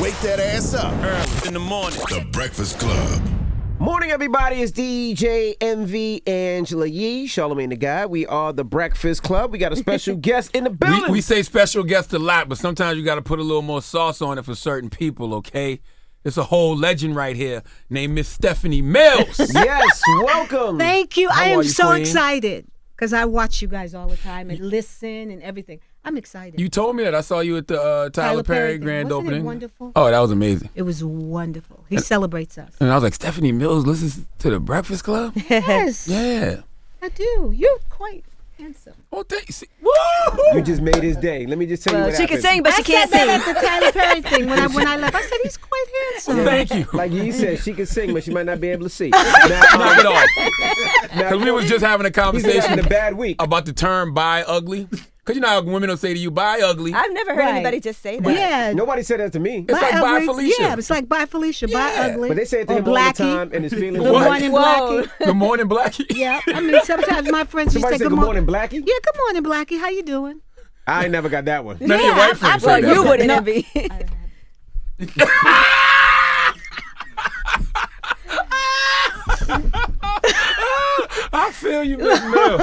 Wake that ass up. Early in the morning. The Breakfast Club. Morning, everybody. It's DJ MV Angela Yee, Charlamagne the Guy. We are the Breakfast Club. We got a special guest in the building. We say special guest a lot, but sometimes you got to put a little more sauce on it for certain people, okay? It's a whole legend right here named Miss Stephanie Mills. Yes, welcome. Thank you. How I am are you, so Queen? excited because I watch you guys all the time and listen and everything. I'm excited. You told me that. I saw you at the Tyler Perry thing. grand Wasn't opening. It wonderful? Oh, that was amazing. It was wonderful. He celebrates us. And I was like, Stephanie Mills listens to the Breakfast Club? Yes. Yeah. I do. You're quite handsome. Oh, thanks. You just made his day. Let me just tell you what She happened. can sing, but she can't I said sing. that at the Tyler Perry thing when I left. I said he's quite handsome. Thank you. Like you said, she can sing, but she might not be able to see. Knock it off. Now, Because we was just having a he's having conversation a bad week. about the term "bi ugly." Because you know how women will say to you, "bi ugly." I've never heard Right. anybody just say that. Yeah. Nobody said that to me. It's like "bi ugly. Felicia." Yeah, it's like bye Felicia, bye ugly. But they say it to or him all the Blackie. time, and his feelings. Good What? morning, Whoa. Blackie. Good morning, Blackie. Yeah, I mean sometimes my friends just Somebody say said good morning, Blackie. Yeah, good morning, Blackie. How you doing? I ain't never got that one. None of your white friends say Well, that. you wouldn't envy. I feel you, Miss Mill.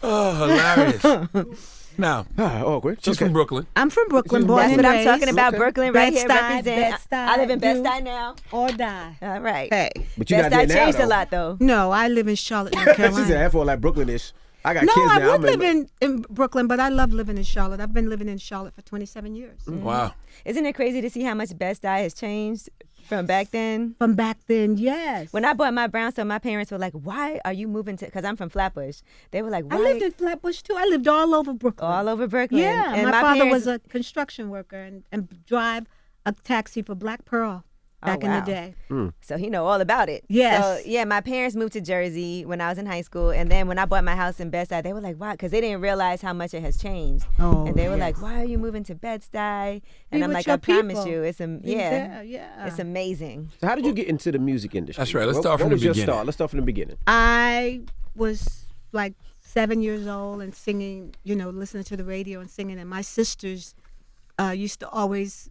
Oh, hilarious. Now, Awkward. she's from Brooklyn. I'm from Brooklyn, born That's and what I'm raised. talking about. Okay. Brooklyn right here Bed-Stuy, represent. Bed-Stuy, I live in do. Bed-Stuy now. Or die. All right. Hey. But you got there Bed-Stuy now, changed though. a lot, though. No, I live in Charlotte, North She Carolina. said, I feel like Brooklynish. I got No, kids I now. would live in Brooklyn, but I love living in Charlotte. I've been living in Charlotte for 27 years. Wow. Isn't it crazy to see how much Bed-Stuy has changed from back then? From back then, yes. When I bought my brownstone, my parents were like, "Why are you moving to?" Because I'm from Flatbush. They were like, "Why?" I lived in Flatbush, too. I lived all over Brooklyn. all over Brooklyn. Yeah, and my father parents- was a construction worker and drive a taxi for Black Pearl back in wow. the day. So he know all about it. Yes. So yeah, my parents moved to Jersey when I was in high school, and then when I bought my house in Bed-Stuy, they were like, "Why?" Because they didn't realize how much it has changed. Oh, and they were yes. like, "Why are you moving to Bed-Stuy?" Be And I'm with like, your "I promise people. you, it's Yeah. it's amazing." So how did you get into the music industry? That's right. Let's What- start from what the was your beginning. start? Let's start from the beginning. I was like 7 years old and singing, listening to the radio and singing. And my sisters used to always,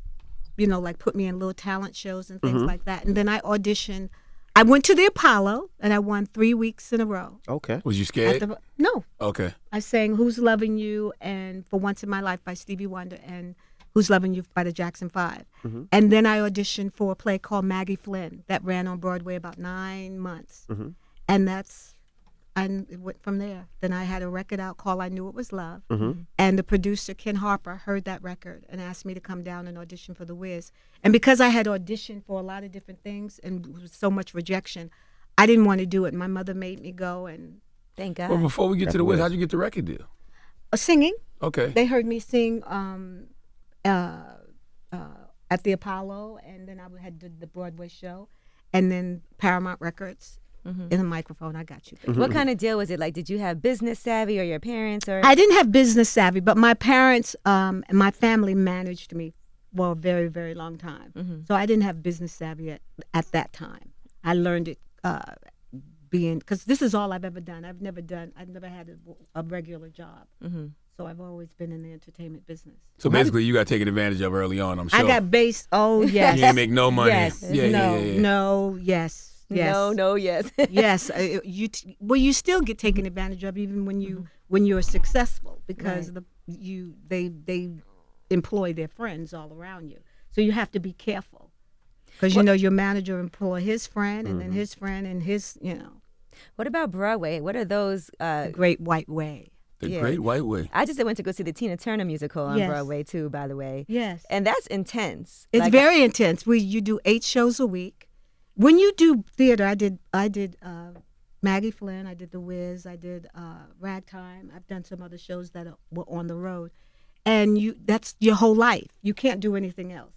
like put me in little talent shows and things like that. And then I auditioned. I went to the Apollo and I won 3 weeks in a row. Okay. Was you At scared? No, Okay. I sang "Who's Loving You" and "For Once in My Life" by Stevie Wonder and "Who's Loving You" by the Jackson 5. And then I auditioned for a play called Maggie Flynn that ran on Broadway about 9 months. And it went from there. Then I had a record out called "I Knew It Was Love." And the producer, Ken Harper, heard that record and asked me to come down and audition for The Wiz. And because I had auditioned for a lot of different things and there was so much rejection, I didn't want to do it. My mother made me go and Thank God. Well, before we get to the Wiz, how'd you get the record deal? singing. Okay. They heard me sing at the Apollo, and then I had the Broadway show, and then Paramount Records in a microphone. I got you, baby. What kind of deal was it? Like, did you have business savvy or your parents? Or I didn't have business savvy, but my parents and my family managed me for a very, very long time. So I didn't have business savvy at that time. I learned it because this is all I've ever done. I've never had a regular job. So I've always been in the entertainment business. So basically, you got taken advantage of early on, I'm sure. I got based. Oh yes. You ain't make no money. Yes. Yeah. No. Yes. Yes. No, yes. Yes. You still get taken advantage of even when you're successful because they employ their friends all around you. So you have to be careful because your manager employ his friend and then his friend and his What about Broadway? What are those? Great White Way. The Yeah. Great White Way. I just went to go see the Tina Turner musical on Yes. Broadway too, by the way. Yes. And that's intense. It's Like, very intense. You do 8 shows a week. When you do theater, I did Maggie Flynn, I did The Wiz, I did Ragtime. I've done some other shows that were on the road, and that's your whole life. You can't do anything else,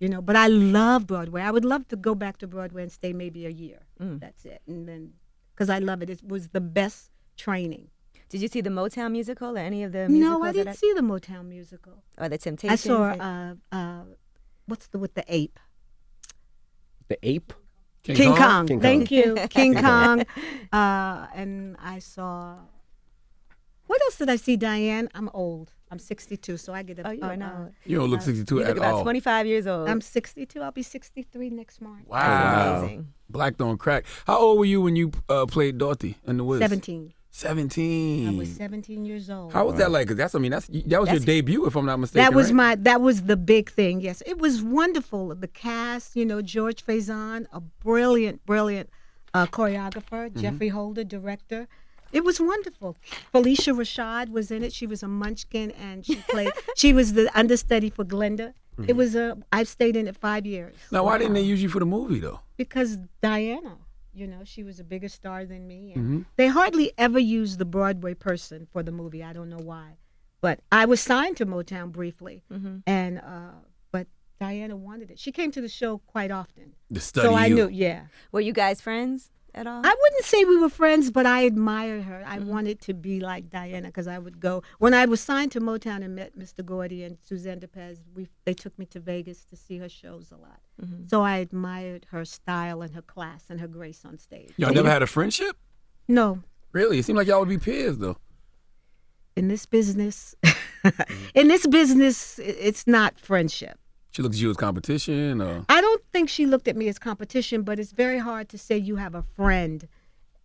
But I love Broadway. I would love to go back to Broadway and stay maybe a year. That's it, and then because I love it. It was the best training. Did you see the Motown musical or any of the musicals? No, I didn't see the Motown musical. Or the Temptations? I saw what's with the ape? The Ape. King Kong. King Kong. Thank you. King Kong. And I saw, what else did I see, Diane? I'm old. I'm 62, so I get a. Oh, you are not. You don't look 62 You at look about all. 25 years old. I'm 62. I'll be 63 next March. Wow. amazing. Black don't crack. How old were you when you played Dorothy in The Wiz? 17. 17. I was 17 years old. How was that like? 'Cause that was your debut, if I'm not mistaken. That was the big thing. Yes, it was wonderful. The cast, George Faison, a brilliant choreographer, Jeffrey Holder, director. It was wonderful. Felicia Rashad was in it. She was a munchkin, and she was the understudy for Glenda. It was I've stayed in it 5 years. Now, why didn't they use you for the movie though? Because Diana, she was a bigger star than me. And they hardly ever use the Broadway person for the movie. I don't know why. But I was signed to Motown briefly. And but Diana wanted it. She came to the show quite often. To study so I you. knew, yeah. Were you guys friends at all? I wouldn't say we were friends, but I admired her. I wanted to be like Diana because I would go. When I was signed to Motown and met Mr. Gordy and Suzanne DePez, they took me to Vegas to see her shows a lot. So I admired her style and her class and her grace on stage. Y'all never had a friendship? No, Really? It seemed like y'all would be peers though. in this business, it's not friendship. She looked at you as competition, or I don't think she looked at me as competition, but it's very hard to say you have a friend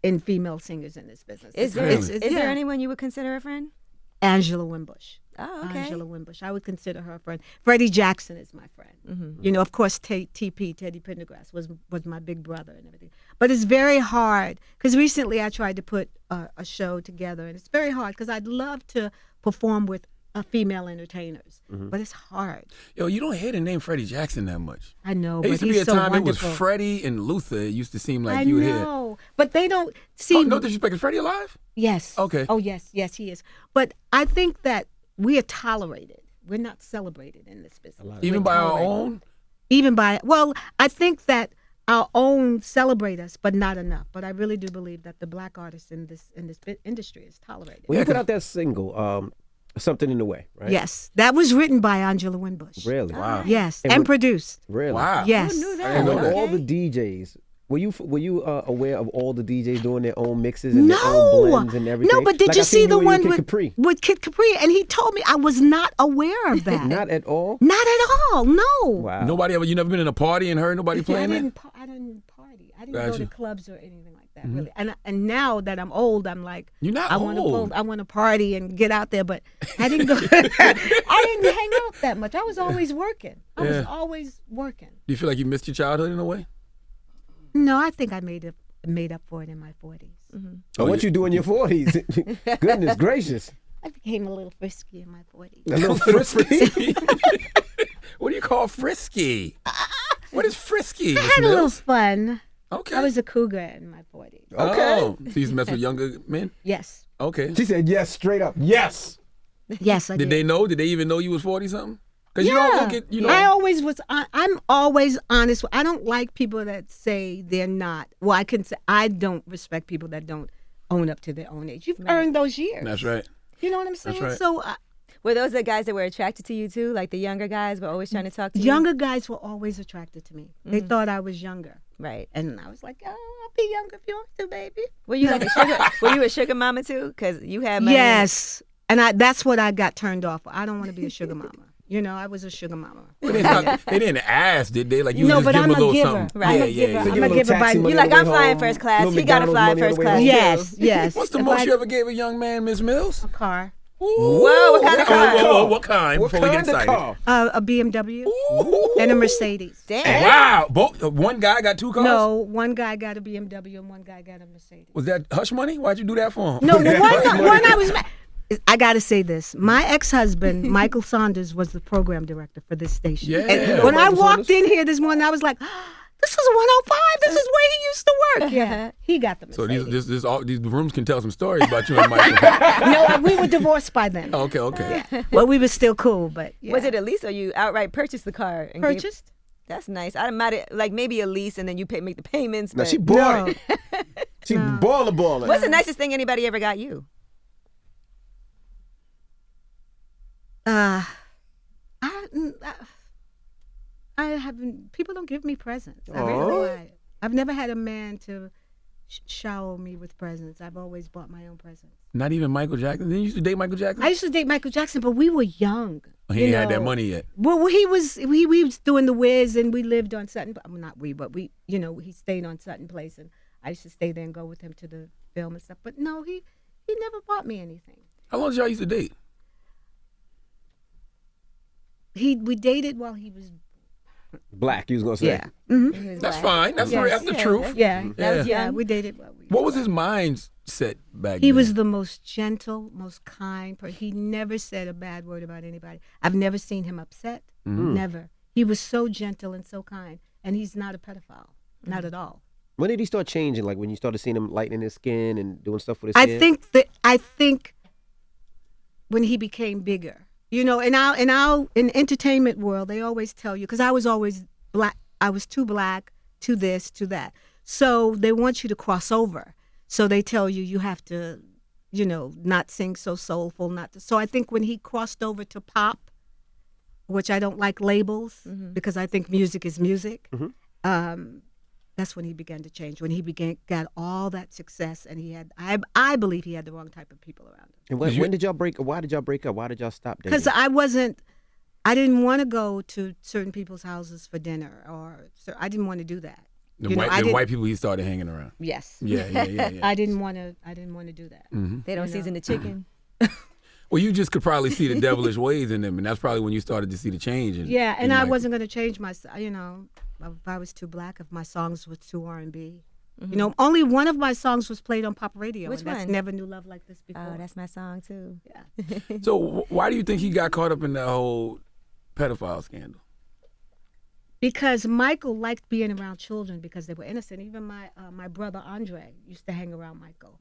in female singers in this business. Is there, Really? is there anyone you would consider a friend? Angela Wimbush. Oh, okay. Angela Wimbush. I would consider her a friend. Freddie Jackson is my friend. Of course, TP, Teddy Pendergrass, was my big brother and everything. But it's very hard, because recently I tried to put a show together, and it's very hard, because I'd love to perform with female entertainers, but it's hard. yo, you don't hear the name Freddie Jackson that much. I know, There but used to be he's a so time wonderful. it was Freddie and Luther. It used to seem like I you would hear. know, but they don't see. Oh, no disrespect. Is Freddie alive? Yes. Okay. Oh, yes, he is. But I think that we are tolerated. We're not celebrated in this business. Even We're by our tolerated. own? Even by, well, I think that our own celebrate us, but not enough. But I really do believe that the black artists in this industry is tolerated. When you put out that single, Something in the Way, right? Yes, that was written by Angela Wimbush. Really? Wow. Yes, And and what- produced. Really? Wow. Yes. Who knew that? I didn't know Of that. all the DJs, were you aware of all the DJs doing their own mixes and their own blends and everything? No, but did Like, you I seen see the when you one were with Kid Capri? Kid Capri? And he told me I was not aware of that. Not at all. Not at all. No. Wow. Nobody ever. You never been in a party and heard nobody I playing that? didn't party. I didn't go Gotcha. to clubs or anything like that, really. And now that I'm old, I'm like, You're not I want old. to I want to party and get out there, but I didn't go. I didn't hang out that much. I was always working. I was Yeah. always working. Do you feel like you missed your childhood in a way? No, I think I made up for it in my 40s. So what you do in your 40s? Goodness gracious. I became a little frisky in my 40s. A little frisky. What do you call frisky? What is frisky? I Miss had a little Mills? fun. Okay. I was a cougar in my 40s. Okay. Oh, so you used to mess with younger men? Yes. Okay. She said yes, straight up. Yes. Yes, I did. Did they know? Did they even know you was 40 something? Because you don't look at, I always was. I'm always honest. I don't like people that say they're not. Well, I can say I don't respect people that don't own up to their own age. You've earned those years. That's right. You know what I'm saying? right. So Were those the guys that were attracted to you too? Like the younger guys were always trying to talk to you? younger guys were always attracted to me. They thought I was younger, Right. and I was like, "Oh, I'll be younger if you want to, baby." Were you like a sugar? Were you a sugar mama too? Because you had money. Yes, and that's what I got turned off. I don't want to be a sugar mama. I was a sugar mama. They didn't ask, did they? Like you No, just but give I'm them a a little giver. something. Right. Yeah, I'm a yeah, giver. yeah. I'm Give a a little giver by- taxi money You on like, the way I'm flying home, first class. little He got to McDonald's fly money on first the way class home. Yes, too. yes. What's the If most I- you ever gave a young man, Miss Mills? A car, Whoa, what kind of car? Whoa, what kind? What Before we kind get of excited. car? a BMW, Ooh. and a Mercedes. Damn. Wow. Both, one guy got two cars? No, one guy got a BMW and one guy got a Mercedes. Was that hush money? Why'd you do that for him? No, the one I was. I got to say this. My ex-husband, Michael Saunders, was the program director for this station. Yeah. And when I Michael walked Saunders? in here this morning, I was like, this is 105. This is where he used to work. Yeah, he got the So Mercedes. these rooms can tell some stories about you and Michael. No, we were divorced by then. Okay. Well, we were still cool, but yeah. Was it a lease or you outright purchased the car? And gave- purchased? That's nice. I might have, like maybe a lease and then you make the payments. No, But she bought it. She balling. what's the nicest thing anybody ever got you? I haven't. People don't give me presents. I don't know why. I've never had a man to shower me with presents. I've always bought my own presents. Not even Michael Jackson? Didn't you used to date Michael Jackson? I used to date Michael Jackson, but we were young. He ain't had that money yet. Well, he was doing the Wiz, and we lived on Sutton. Not we, but we, he stayed on Sutton Place, and I used to stay there and go with him to the film and stuff. But no, he never bought me anything. How long did y'all used to date? We dated while he was Black, you was gonna say. yeah. Mm-hmm. He was That's black. fine. That's the truth. Yeah, That was yeah. young. We dated while we. What was his mindset back then? He was the most gentle, most kind person. He never said a bad word about anybody. I've never seen him upset. Never. He was so gentle and so kind, and he's not a pedophile, not at all. When did he start changing? Like when you started seeing him lightening his skin and doing stuff with his skin? I think when he became bigger, in entertainment world, they always tell you, because I was always black. I was too black, to this, to that. So they want you to cross over. So they tell you have to, not sing so soulful, So I think when he crossed over to pop, which I don't like labels because I think music is music. That's when he began to change. When he got all that success, and he had, I believe he had the wrong type of people around him. And when did y'all break? Why did y'all break up? Why did y'all stop dating? Because I didn't want to go to certain people's houses for dinner, I didn't want to do that. The white people he started hanging around. Yes. Yeah. I didn't want to do that. They don't season the chicken. Well, you just could probably see the devilish ways in them, and that's probably when you started to see the change. And I wasn't going to change my, if I was too black, if my songs were too R&B. Only one of my songs was played on pop radio. Which and that's one? Never Knew Love Like This Before. Oh, that's my song too. Yeah. So why do you think he got caught up in that whole pedophile scandal? Because Michael liked being around children because they were innocent. Even my brother Andre used to hang around Michael.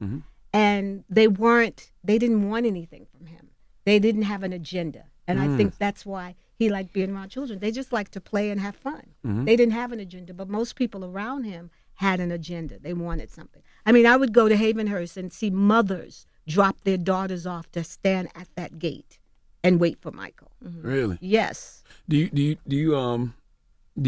And they didn't want anything from him. They didn't have an agenda. And I think that's why he liked being around children. They just liked to play and have fun. They didn't have an agenda, but most people around him had an agenda. They wanted something. I mean, I would go to Havenhurst and see mothers drop their daughters off to stand at that gate and wait for Michael. Really? Yes. Do you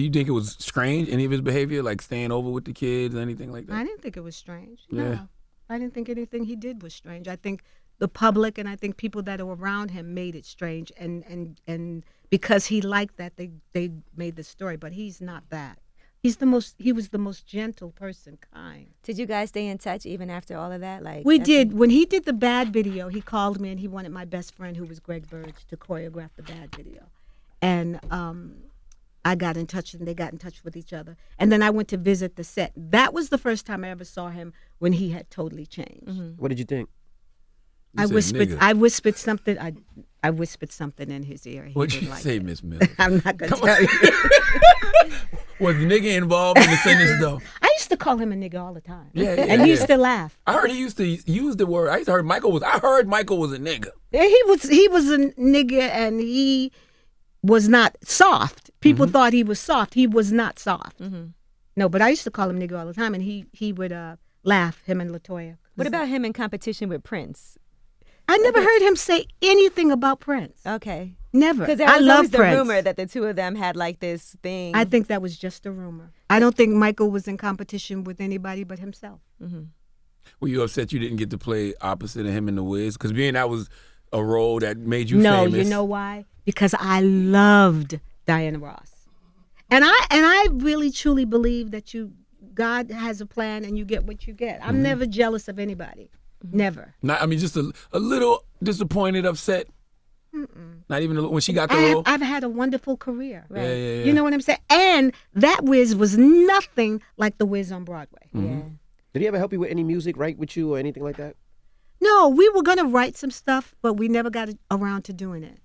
think it was strange, any of his behavior, like staying over with the kids, anything like that? I didn't think it was strange. Yeah. No. I didn't think anything he did was strange. I think the public and I think people that are around him made it strange, and because he liked that, they made the story. But he's not that. He was the most gentle person, kind. Did you guys stay in touch even after all of that? We did. When he did the Bad video, he called me and he wanted my best friend, who was Greg Burge, to choreograph the Bad video, and I got in touch and they got in touch with each other. And then I went to visit the set. That was the first time I ever saw him when he had totally changed. What did you think? You said nigga. I whispered something. I whispered something in his ear. He What'd didn't you like say, it. Miss Miller? I'm not gonna tell you. Was the nigga involved in the sentence though? I used to call him a nigga all the time. Yeah, and he used to laugh. I heard he used to use the word. I heard Michael was a nigga. He was a nigga, and he was not soft. People thought he was soft. He was not soft. No, but I used to call him nigga all the time, and he would laugh, him and LaToya. What about him in competition with Prince? I never heard him say anything about Prince. Okay. Never. Because there I was love always the Prince. rumor that the two of them had like this thing. I think that was just a rumor. I don't think Michael was in competition with anybody but himself. Were you upset you didn't get to play opposite of him in The Wiz? Because being that was a role that made you famous. No, you know why? Because I loved Diana Ross. And I really truly believe that God has a plan and you get what you get. I'm never jealous of anybody. Never. Just a little disappointed, upset. Not even when she got the role. I've had a wonderful career. Right. Yeah. You know what I'm saying? And that Wiz was nothing like the Wiz on Broadway. Yeah. Did he ever help you with any music, write with you or anything like that? No, we were going to write some stuff, but we never got around to doing it.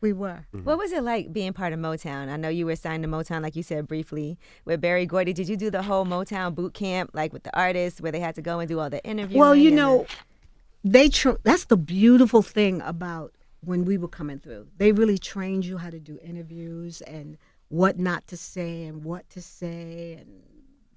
We were. What was it like being part of Motown? I know you were signed to Motown, like you said briefly, with Berry Gordy. Did you do the whole Motown boot camp, like with the artists, where they had to go and do all the interviews? Well, that's the beautiful thing about when we were coming through. They really trained you how to do interviews and what not to say and what to say and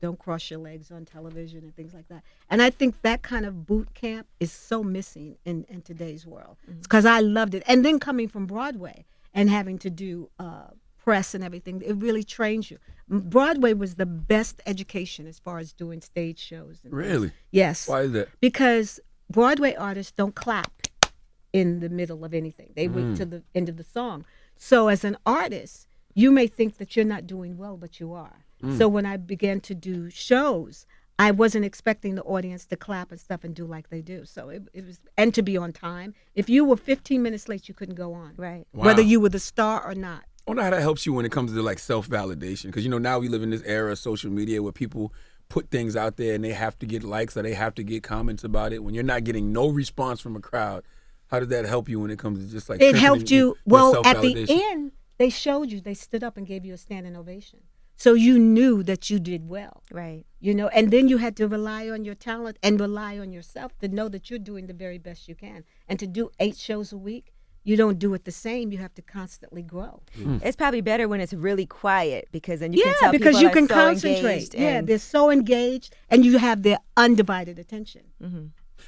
don't cross your legs on television and things like that. And I think that kind of boot camp is so missing in today's world. Because I loved it. And then coming from Broadway and having to do press and everything, it really trains you. Broadway was the best education as far as doing stage shows. And Really? yes. Why is that? Because Broadway artists don't clap in the middle of anything. They wait to the end of the song. So as an artist, you may think that you're not doing well, but you are. So when I began to do shows, I wasn't expecting the audience to clap and stuff and do like they do. So it was, and to be on time. If you were 15 minutes late, you couldn't go on. Right. Wow. Whether you were the star or not. I wonder how that helps you when it comes to like self-validation, because now we live in this era of social media where people put things out there and they have to get likes or they have to get comments about it. When you're not getting no response from a crowd, how does that help you when it comes to just like It helped you. your Well, at the self-validation? end, they showed you. They stood up and gave you a standing ovation. So you knew that you did well. Right. And then you had to rely on your talent and rely on yourself to know that you're doing the very best you can. And to do 8 shows a week, you don't do it the same. You have to constantly grow. It's probably better when it's really quiet because then you can tell because people you are can so concentrate. engaged Yeah, and- they're so engaged, and you have their undivided attention.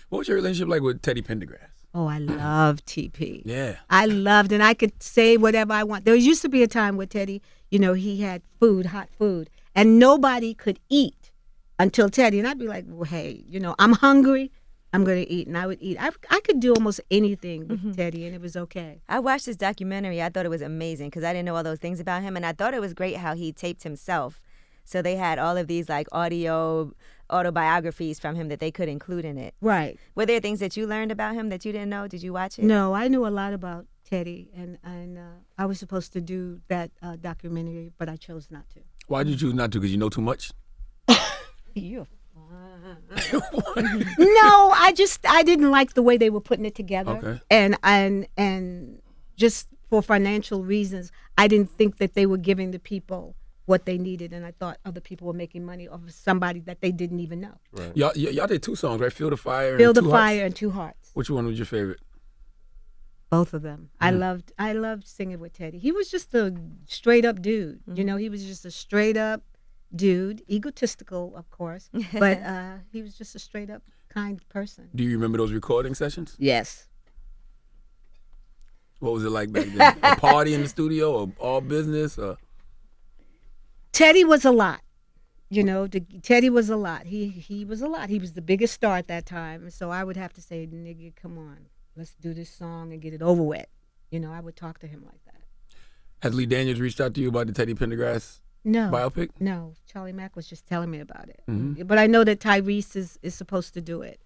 What was your relationship like with Teddy Pendergrass? Oh, I love TP. Yeah. I loved, and I could say whatever I want. There used to be a time with Teddy, he had food, hot food, and nobody could eat until Teddy. And I'd be like, well, hey, I'm hungry. I'm going to eat. And I would eat. I could do almost anything with Teddy, and it was okay. I watched this documentary. I thought it was amazing because I didn't know all those things about him. And I thought it was great how he taped himself. So they had all of these like autobiographies from him that they could include in it. Right. Were there things that you learned about him that you didn't know? Did you watch it? No, I knew a lot about Teddy, and I was supposed to do that documentary, but I chose not to. Why did you choose not to? Because you know too much? You're No, I didn't like the way they were putting it together. Okay. And just for financial reasons, I didn't think that they were giving the people what they needed, and I thought other people were making money off of somebody that they didn't even know. Right. Y'all did 2 songs, right? Feel the Fire Feel and the Two Fire Hearts? and Two Hearts. Which one was your favorite? Both of them. I loved singing with Teddy. He was just a straight up dude. He was just a straight up dude, egotistical, of course, but he was just a straight up kind person. Do you remember those recording sessions? Yes. What was it like back then? A party in the studio or all business? Or? Teddy was a lot. Teddy was a lot. He was a lot. He was the biggest star at that time. So I would have to say, nigga, come on, let's do this song and get it over with. I would talk to him like that. Has Lee Daniels reached out to you about the Teddy Pendergrass No. biopic? No. Charlie Mack was just telling me about it. But I know that Tyrese is supposed to do it.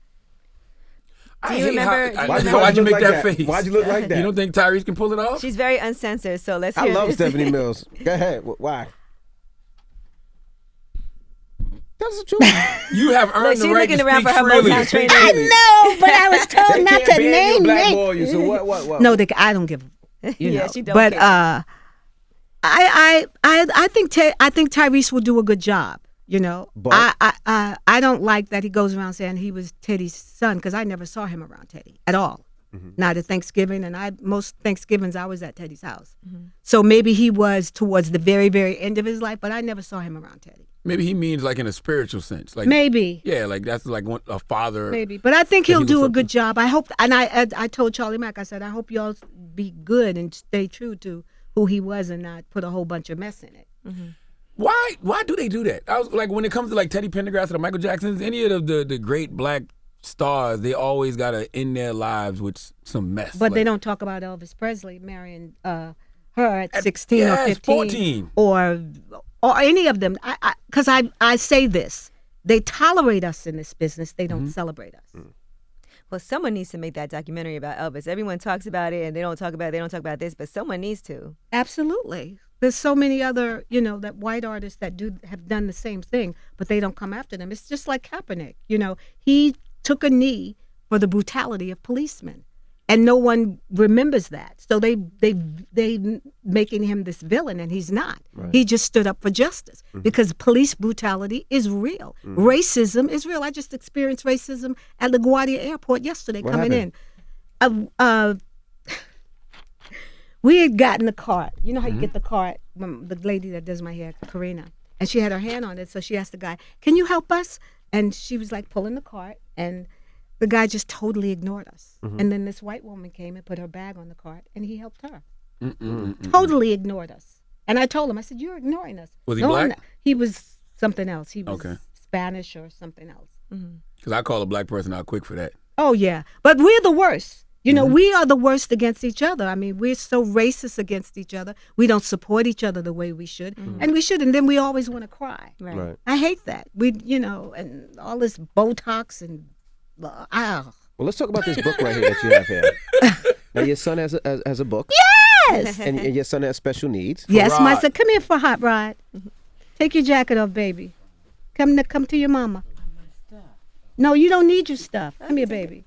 Do you remember? Why'd you make look that like face? Why'd you look like that? You don't think Tyrese can pull it off? She's very uncensored, so let's I hear love this. Stephanie Mills. Go ahead. Why? That's the truth. You have earned She's the right to looking around speak for her freely. Motown training. I know, but I was told They not can't to ban you name and names. blackball you. So what? No, I don't give. Yeah, she don't But care. I think Tyrese will do a good job. But- I don't like that he goes around saying he was Teddy's son because I never saw him around Teddy at all. Not at Thanksgiving, and most Thanksgivings I was at Teddy's house. So maybe he was towards the very, very end of his life, but I never saw him around Teddy. Maybe he means like in a spiritual sense. Like Maybe. Yeah, like that's like a father. Maybe, but I think that he'll he was do a something. good job. I hope, and I told Charlie Mack, I said, I hope y'all be good and stay true to who he was and not put a whole bunch of mess in it. Why do they do that? I was like, when it comes to like Teddy Pendergrass or Michael Jacksons, any of the great black stars, they always gotta end their lives with some mess. But they Like, don't talk about Elvis Presley marrying her at 16 or yes, 15 14. or any of them. Because I say this, they tolerate us in this business. They don't celebrate us. Well, someone needs to make that documentary about Elvis. Everyone talks about it, and they don't talk about this, but someone needs to. Absolutely. There's so many other, that white artists that have done the same thing, but they don't come after them. It's just like Kaepernick. He took a knee for the brutality of policemen, and no one remembers that. So they making him this villain, and he's not. Right. He just stood up for justice because police brutality is real. Racism is real. I just experienced racism at LaGuardia Airport yesterday What coming in. We had gotten the cart. You know how you get the cart? The lady that does my hair, Karina, and she had her hand on it, so she asked the guy, "Can you help us?" And she was like pulling the cart, and the guy just totally ignored us. And then this white woman came and put her bag on the cart, and he helped her. Totally ignored us. And I told him, I said, "You're ignoring us." Was he I'm black? not." He was something else. He was Okay. Spanish or something else. Because I call a black person out quick for that. Oh, yeah. But we're the worst. You know, we are the worst against each other. I mean, we're so racist against each other. We don't support each other the way we should. And we should. And then we always want to cry. Right. I hate that. And all this Botox and, Well, let's talk about this book right here that you have here. Now, your son has a book. Yes. And your son has special needs. Yes, my Rod. son. Come here for a hot ride. Take your jacket off, baby. Come to your mama. No, you don't need your stuff. Come here, baby.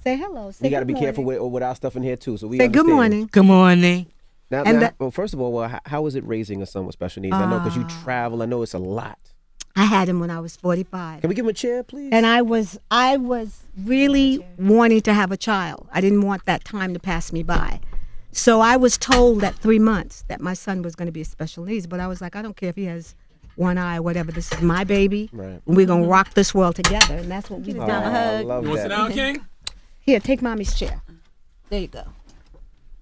Say hello. Say We got to good be careful morning. with our stuff in here, too. So we Say good understand. morning. Good morning. Now, And now that- well, first of all, how is it raising a son with special needs? I know because you travel. I know it's a lot. I had him when I was 45. Can we give him a chair, please? And I was really wanting to have a child. I didn't want that time to pass me by. So I was told at 3 months that my son was going to be special needs. But I was like, I don't care if he has one eye or whatever. This is my baby. Right. And we're going to rock this world together. And that's what we Give do. his mama a I hug. love You want to sit that. down, King? Here, take mommy's chair. There you go.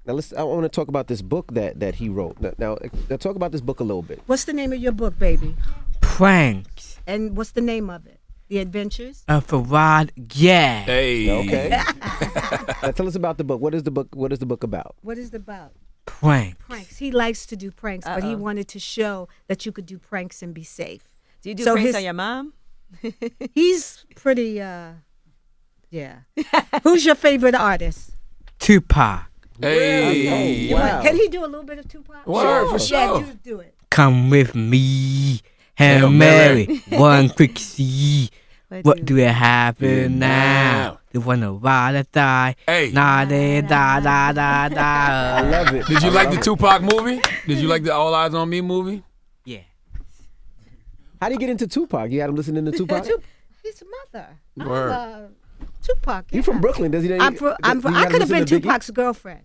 Now, I want to talk about this book that he wrote. Now, talk about this book a little bit. What's the name of your book, baby? Pranks And what's the name of it? The Adventures? of a Rod Gag. Hey. Okay. Now, tell us about the book. What is the book? What is the book about? What is it about? Prank. Pranks. He likes to do pranks, but he wanted to show that you could do pranks and be safe. Do you do So pranks his- on your mom? He's pretty, yeah. Who's your favorite artist? Tupac. Hey. Oh, wow. Can he do a little bit of Tupac? Word, for Yeah, sure. do it. Come with me. Hail Hail Mary. Mary. One quick see. What What do- do you happen now? now? You wanna ride or die? Hey. Nah, da da da da I da. love it. Did you like the Tupac movie? Did you like the All Eyes on Me movie? Yeah. How do you get into Tupac? You had him listening to Tupac? His mother. Word. Tupac. You from Brooklyn? Does he? I could have been Tupac's girlfriend.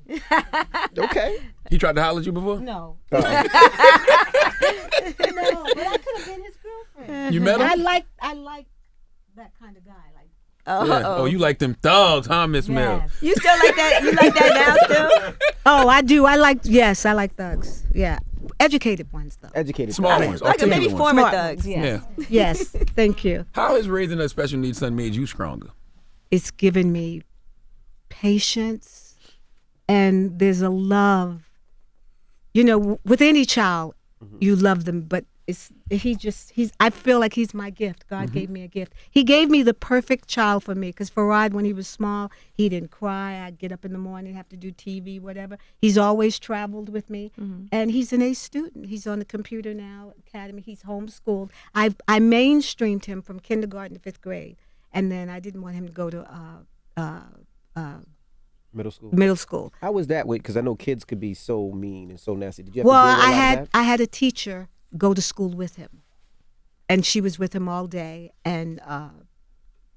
Okay. He tried to holler at you before? No. Oh. No, but I could have been his girlfriend. You met him? I like that kind of guy. Like, Yeah. Oh, you like them thugs, huh, Miss Mill? yes. You still like that? You like that now still? Oh, I do. I like thugs. Yeah. Educated ones, though. Educated. Smart Yeah. ones. Like a maybe articulate ones. former Smart thugs. ones, yes. Yeah. Yes. Thank you. How has raising a special needs son made you stronger? It's given me patience, and there's a love. You know, with any child, you love them, but I feel like he's my gift. God gave me a gift. He gave me the perfect child for me, because Farad, when he was small, he didn't cry. I'd get up in the morning, have to do TV, whatever. He's always traveled with me, and he's an A student. He's on the computer now, academy. He's homeschooled. I mainstreamed him from kindergarten to 5th grade, and then I didn't want him to go to Middle school. middle school. How was that? Because I know kids could be so mean and so nasty. Did you have Well, to deal with a I lot of had that? I had a teacher go to school with him, and she was with him all day. And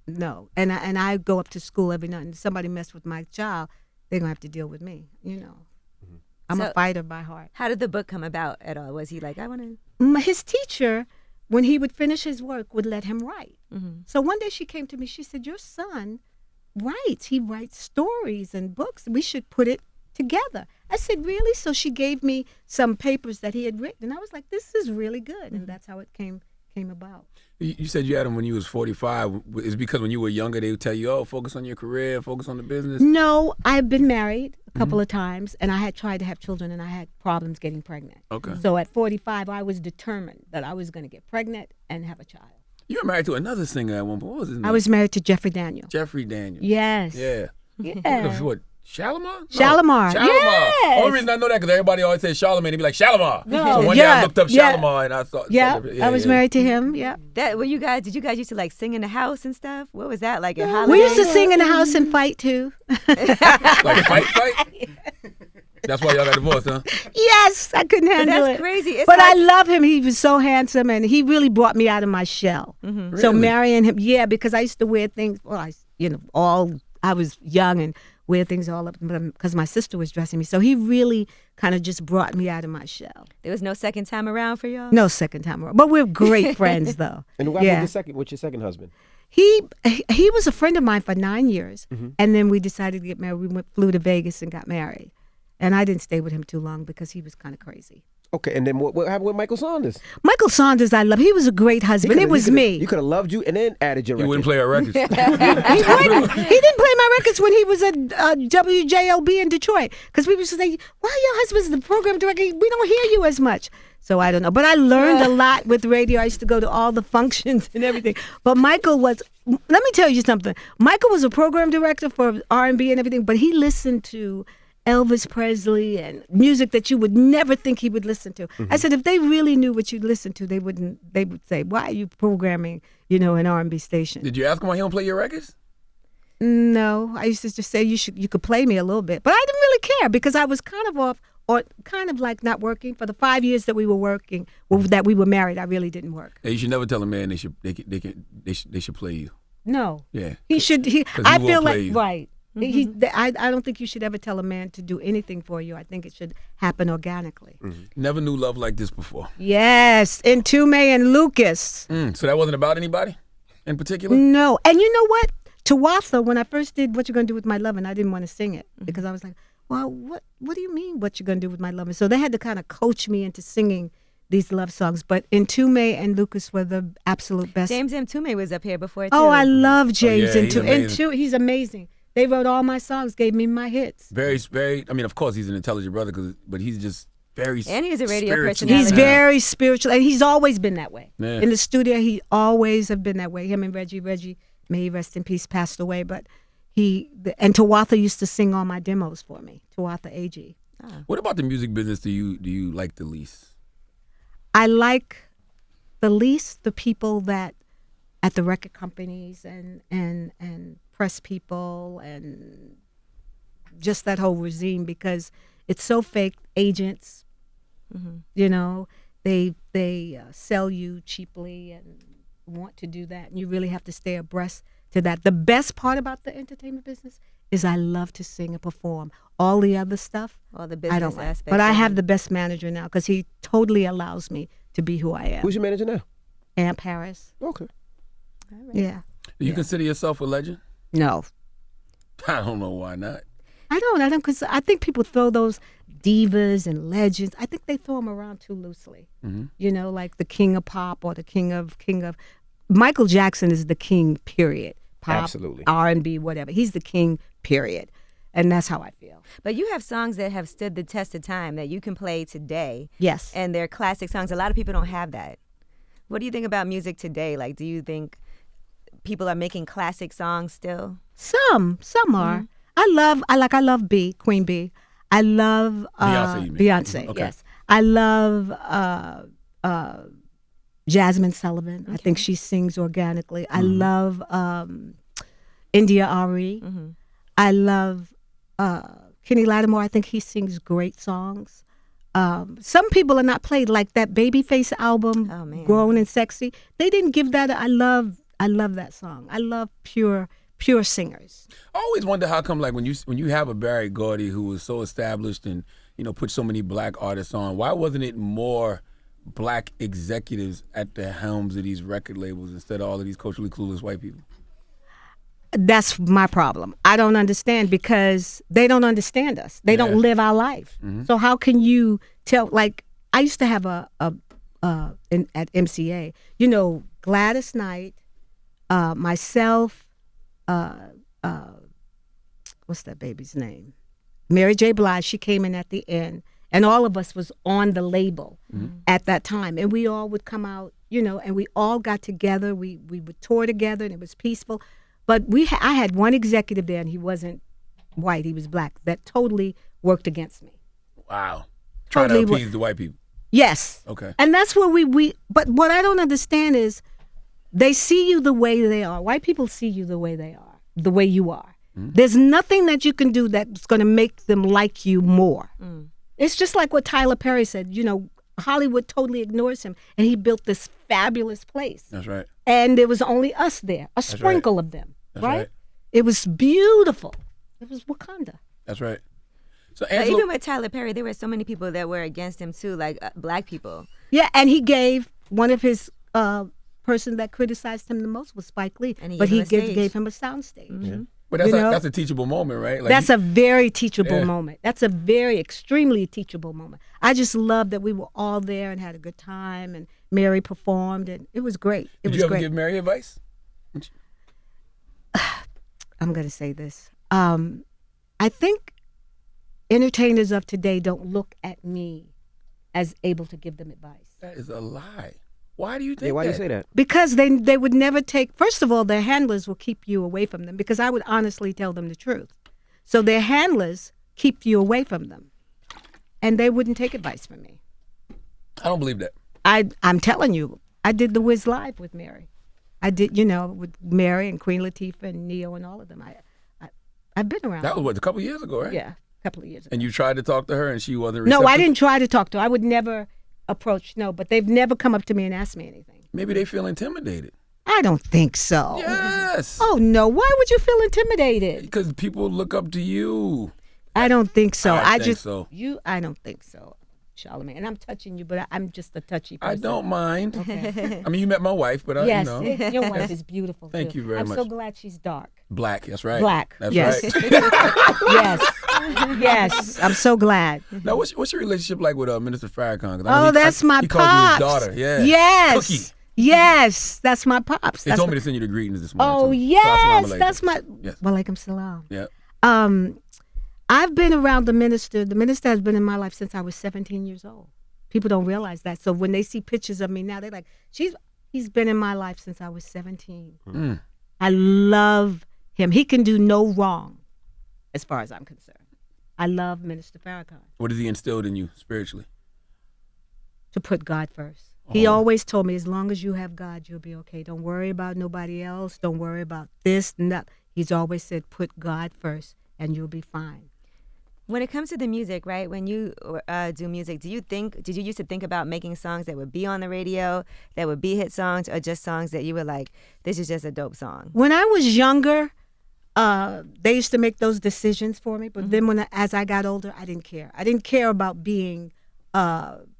no, and I go up to school every night. And somebody messed with my child, they're gonna have to deal with me. You know, I'm a So- fighter by heart. How did the book come about at all? Was he like, I want to? His teacher, when he would finish his work, would let him write. So one day she came to me. She said, "Your son writes. He writes stories and books. We should put it together." I said, "Really?" So she gave me some papers that he had written, and I was like, "This is really good," and that's how it came about. You said you had him when you was 45. Is it because when you were younger they would tell you, oh, focus on your career, focus on the business? No, I've been married a couple of times, and I had tried to have children, and I had problems getting pregnant. Okay. So at 45, I was determined that I was going to get pregnant and have a child. You were married to another singer at one point. What was his name? I was married to Jeffrey Daniel. Jeffrey Daniels. Yes. Yeah. Yeah. What? Shalimar? Shalimar, yes. Only reason I know that because everybody always says Charlamagne. They be like Shalimar. No, So one day I yeah, looked up yeah. Shalimar and I saw. Yeah, I was married to him. Yeah. That did you guys used to like sing in the house and stuff? What was that like at holidays? We used to sing in the house and fight too. Like fight. That's why y'all got divorced, huh? Yes, I couldn't handle that's it. crazy. It's But I like- love him. He was so handsome, and he really brought me out of my shell. So Really? marrying him, yeah, because I used to wear things. Well, I was young and wear things all up because my sister was dressing me. So he really kind of just brought me out of my shell. There was no second time around for y'all? No second time around, but we're great friends though. And what yeah. happened with your second husband? He was a friend of mine for 9 years, and then we decided to get married. We flew to Vegas and got married, and I didn't stay with him too long because he was kind of crazy. Okay, and then what happened with Michael Saunders? Michael Saunders, I love. He was a great husband. It was me. You could have loved you and then added your You record. wouldn't play our records. He didn't play my records when he was at WJLB in Detroit because people used to say, "Why your husband's the program director? We don't hear you as much." So I don't know, but I learned a lot with radio. I used to go to all the functions and everything. But Michael was. Let me tell you something. Michael was a program director for R&B and everything, but he listened to Elvis Presley and music that you would never think he would listen to. I said, if they really knew what you listened to, they would say, why are you programming, an R&B station? Did you ask him why he don't play your records? No, I used to just say you could play me a little bit, but I didn't really care because I was kind of off or kind of like not working for the 5 years that we were working, that we were married. I really didn't work. Hey, you should never tell a man they should play you. No, Yeah, he should. I will feel play like you. right. I don't think you should ever tell a man to do anything for you. I think it should happen organically. Never knew love like this before. Yes, in Tume and Lucas. So that wasn't about anybody in particular? No, and you know what? Tawatha, when I first did What You Gonna Do With My Lovin', I didn't want to sing it because I was like, well, what do you mean What You Gonna Do With My Lovin'? So they had to kind of coach me into singing these love songs. But Tume and Lucas were the absolute best. James M. Tume was up here before too. Oh, I love James yeah, and he's Tume. amazing. He's amazing. They wrote all my songs, gave me my hits. Very. I mean, of course, he's an intelligent brother, but he's just very. And he's a radio spiritual. personality. He's very spiritual, and he's always been that way. Yeah. In the studio, he always have been that way. Him and Reggie, may he rest in peace, passed away, but and Tawatha used to sing all my demos for me. Tawatha AG. What about the music business do you like the least? I like the least the people that at the record companies and press people and just that whole regime because it's so fake. Agents, they sell you cheaply and want to do that, and you really have to stay abreast to that. The best part about the entertainment business is I love to sing and perform. All the other stuff, All the I business don't like. aspects. But I of have it. the best manager now because he totally allows me to be who I am. Who's your manager now? Aunt Paris. Okay. Yeah. Do you consider yourself a legend? No. I don't know why not. I don't, because I think people throw those divas and legends. I think they throw them around too loosely. Like the king of pop or the king of. Michael Jackson is the king, period. Pop, Absolutely. R&B, whatever. He's the king, period. And that's how I feel. But you have songs that have stood the test of time that you can play today. Yes. And they're classic songs. A lot of people don't have that. What do you think about music today? Like, do you think people are making classic songs still? Some are. I love B, Queen B. I love Beyonce, you mean? Beyonce, Okay. yes. I love Jasmine Sullivan. I think she sings organically. I love India Ari. I love Kenny Lattimore. I think he sings great songs. Some people are not played, like that Babyface album, Oh, man. Grown and Sexy. They didn't give that. I love that song. I love pure singers. I always wonder how come, like when you have a Barry Gordy who was so established and put so many black artists on, why wasn't it more black executives at the helms of these record labels instead of all of these culturally clueless white people? That's my problem. I don't understand because they don't understand us. They don't live our life. So how can you tell? Like I used to have at MCA, Gladys Knight, myself, what's that baby's name? Mary J. Blige. She came in at the end, and all of us was on the label at that time, and we all would come out, and we all got together. We would tour together, and it was peaceful. But I had one executive there, and he wasn't white; he was black. That totally worked against me. Wow. Trying to appease the white people. Yes. Okay. And that's where we. But what I don't understand is, they see you the way they are. White people see you the way they are, the way you are. There's nothing that you can do that's going to make them like you more. It's just like what Tyler Perry said. Hollywood totally ignores him, and he built this fabulous place. That's right. And there was only us there, a sprinkle of them. That's right. It was beautiful. It was Wakanda. That's right. So But Angela, even with Tyler Perry, there were so many people that were against him too, like black people. Yeah, and he gave one of his person that criticized him the most was Spike Lee, And he but gave he him a stage. gave him a sound stage. But that's you know? that's a teachable moment, right? Like That's a very teachable Yeah. moment. That's a very extremely teachable moment. I just love that we were all there and had a good time, and Mary performed, and it was great. It Did was you ever great. give Mary advice? I'm going to say this. I think entertainers of today don't look at me as able to give them advice. That is a lie. Why do you think Yeah, why do that? you say that? Because they would never take, first of all, their handlers will keep you away from them because I would honestly tell them the truth. So their handlers keep you away from them. And they wouldn't take advice from me. I don't believe that. I'm telling you, I did the Wiz Live with Mary. I did, with Mary and Queen Latifah and Neo and all of them. I've been around. That was what, a couple years ago, right? Yeah, a couple of years ago. And you tried to talk to her and she wasn't No, receptive? I didn't try to talk to her. I would never approach, but they've never come up to me and asked me anything. Maybe they feel intimidated. I don't think so. Yes. Oh, no. Why would you feel intimidated? Because people look up to you. I don't think so. I think so. I don't think so, Charlamagne. And I'm touching you, but I'm just a touchy person. I don't mind. Okay. I mean, you met my wife, but Yes, you know. your wife is beautiful. Thank too. you very I'm much. so glad she's dark. Black, that's right. Black. That's yes. right. yes. Yes. I'm so glad. Now, what's your relationship like with Minister Farrakhan? 'Cause I know Oh, he- that's my he pops. called you his daughter. Yeah. Yes. Cookie. Yes. That's my pops. They told me to send you the greetings this morning. Oh, too. yes. So, That's my. Yes. Walaikum salam. Yeah. I've been around the minister. The minister has been in my life since I was 17 years old. People don't realize that. So when they see pictures of me now, they're like, he's been in my life since I was 17. Mm. I love him. He can do no wrong as far as I'm concerned. I love Minister Farrakhan. What has he instilled in you spiritually? To put God first. He always told me, as long as you have God, you'll be okay. Don't worry about nobody else. Don't worry about this. He's always said, put God first and you'll be fine. When it comes to the music, right? When you do music, did you used to think about making songs that would be on the radio, that would be hit songs, or just songs that you were like, this is just a dope song? When I was younger, they used to make those decisions for me. But then as I got older, I didn't care. I didn't care about being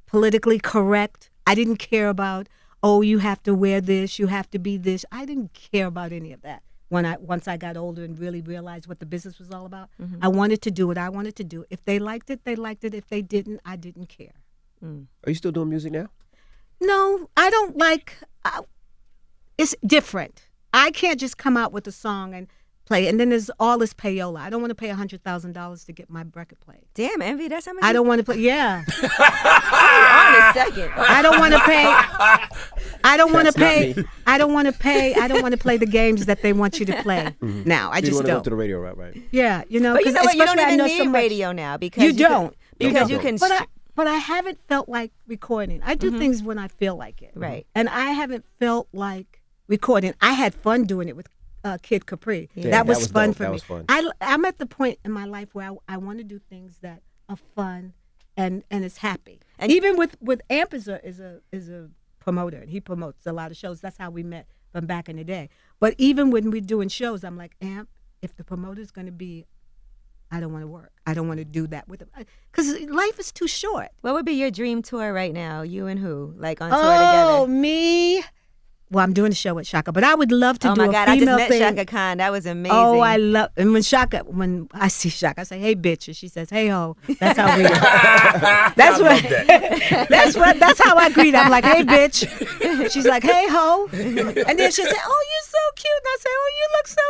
politically correct. I didn't care about, you have to wear this, you have to be this. I didn't care about any of that. Once I got older and really realized what the business was all about, I wanted to do what I wanted to do. If they liked it, they liked it. If they didn't, I didn't care. Are you still doing music now? No, I don't like. It's different. I can't just come out with a song and play, and then there's all this payola. I don't want to pay $100,000 to get my record played. Damn, Envy, that's how much. I don't want to play. Yeah, on a second. I don't want to pay. I don't want to That's not pay. me. I don't want to pay. I don't want to play the games that they want you to play. Now, I You just want to go don't. to the radio route, right? Yeah, But you know what? You especially don't I even know need so much. radio now because You don't. because You you can. But I haven't felt like recording. I do things when I feel like it. Right. And I haven't felt like recording. I had fun doing it with Kid Capri. Yeah, that was that was fun dope. for That me. was fun. I'm at the point in my life where I want to do things that are fun and it's happy. And- even with Amp is a promoter, and he promotes a lot of shows. That's how we met from back in the day. But even when we're doing shows, I'm like, Amp, if the promoter's going to be, I don't want to work. I don't want to do that with him because life is too short. What would be your dream tour right now? You and who? Like on tour Oh, together? me. Well, I'm doing a show with Shaka, but I would love to Oh do my a God! I just female met thing. Shaka Khan. That was amazing. Oh, I love, and when I see Shaka, I say, "Hey, bitch," and she says, "Hey, ho." That's how we. That's how I greet. I'm like, "Hey, bitch." She's like, "Hey, ho," and then she said, "Oh, you're so cute." And I say, "Oh, you look so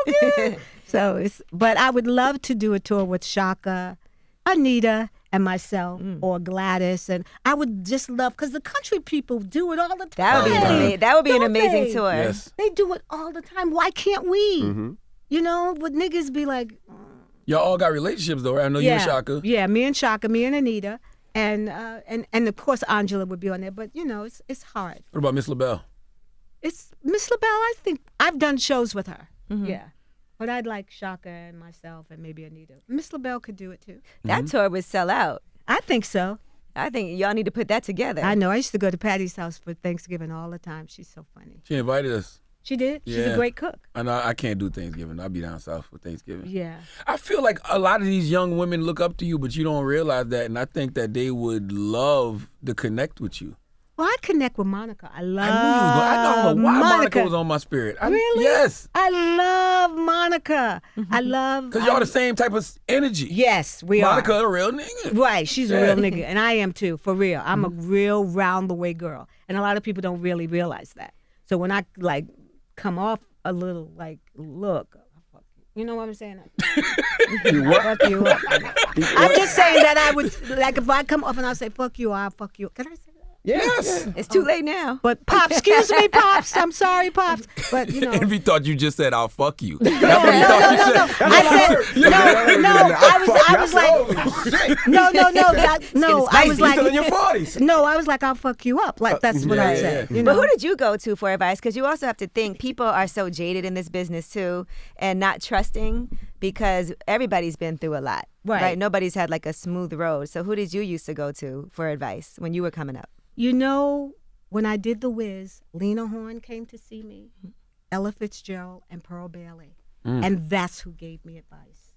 good." But I would love to do a tour with Shaka, Anita, and myself, or Gladys, and I would just love because the country people do it all the time. That would be an Don't amazing they? tour. Yes. They do it all the time. Why can't we? You know, would niggas be like, Y'all all got relationships though, right? I know you and Shaka. yeah, me and Shaka, me and Anita, and of course Angela would be on there. But you know, it's hard. What about Miss LaBelle? It's Miss LaBelle. I think I've done shows with her. Yeah, but I'd like Shaka and myself and maybe Anita. Miss LaBelle could do it too. That tour would sell out. I think so. I think y'all need to put that together. I know. I used to go to Patty's house for Thanksgiving all the time. She's so funny. She invited us. She did. She's Yeah. a great cook. I know I can't do Thanksgiving. I'll be down south for Thanksgiving. Yeah. I feel like a lot of these young women look up to you, but you don't realize that, and I think that they would love to connect with you. Well, I connect with Monica. I love I knew you was going. I don't know why Monica was on my spirit. Really? Yes. I love Monica. I love. Because y'all the same type of energy. Yes, we Monica are. a real nigga. Right, she's a real nigga, and I am too, for real. I'm a real round the way girl, and a lot of people don't really realize that. So when I like come off a little like, look, you know what I'm saying? Fuck you up. I'm just saying that I would like if I come off and I say fuck you, I'll fuck you. Can I say that? Yes. It's too late now. But Pops, excuse me, Pops. I'm sorry, Pops. But you know. If he thought you just said, I'll fuck you. No. I said no. I was like, no. I was like, still in your 40s. no. I was like, I'll fuck you up. Like that's what I said. You But know. who did you go to for advice? Because you also have to think people are so jaded in this business too, and not trusting because everybody's been through a lot. Right. Nobody's had like a smooth road. So who did you used to go to for advice when you were coming up? You know, when I did The Wiz, Lena Horne came to see me, Ella Fitzgerald, and Pearl Bailey. And that's who gave me advice.